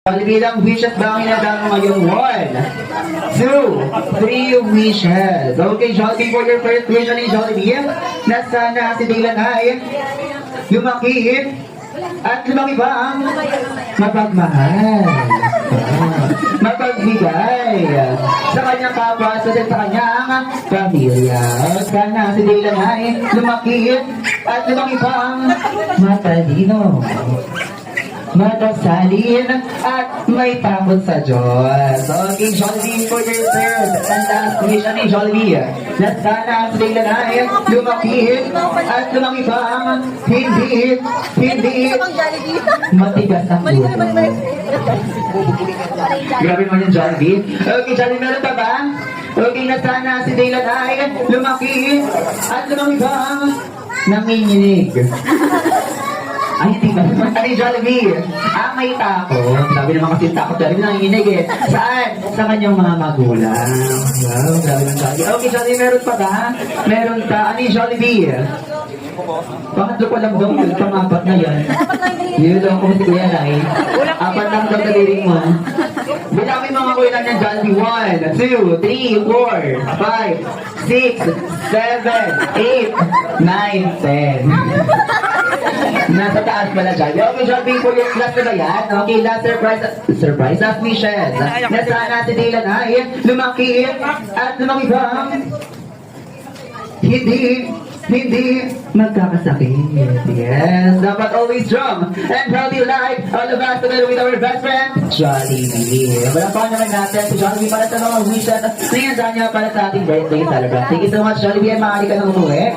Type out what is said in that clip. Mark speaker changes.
Speaker 1: Bilang wishes ba ang inadang ngayong 1, 2, 3 wishes. Okay, Jollibee, for your first wish ni Jollibee, na sana si Dylan ay lumaki at lumaki ba ang mapagmahal, mapagbigay sa kanyang kapwa, sa kanyang pamilya. Sana si Dylan ay lumaki at lumaki ba ang matalino, matasalin at may takot sa Diyos. Okay, Jollibee, for your third and last wish ni Jollibee, na sana sa Dylan ay lumaki at lumaki pa ang hindi matigas ang ulo. Grabe naman yung Jollibee. Okay, Jollibee, meron pa ba? Okay, na sana si Dylan ay lumaki at lumaki pa ang nanginginig. Ay, hindi ba? Ay, Jollibee. May takot. Sabi naman kasi takot dahil nanginginig eh. Saan? Sa kanyang mga magulang. Wow, grabe ng Jollibee. Okay, Jollibee, meron pa ba? Meron ka. Ano yung Jollibee? Pangatlo pa lang daw yun. Pangapat na yan. Yun daw kung si Kuya Nay. Apat lang daw daliring mo. Bilangin mga kuya ng Jollibee. 1, 2, 3, 4, 5, 6, 7, 8, 9, 10. Nasa taas pala dyan. Okay, Jollibee, for your last na ba yan? Okay, last surprise last wishes. Na sana si Dylan ay lumaki at lumaki ba? Hindi magkakasakit. Yes, dapat always strong and healthy life. All of us together with our best friend, Jollibee. Malapakan naman natin si Jollibee para sa mga wishes na niya para sa ating birthday celebration. Thank you so much, Jollibee, and maaari ka nang umuwi.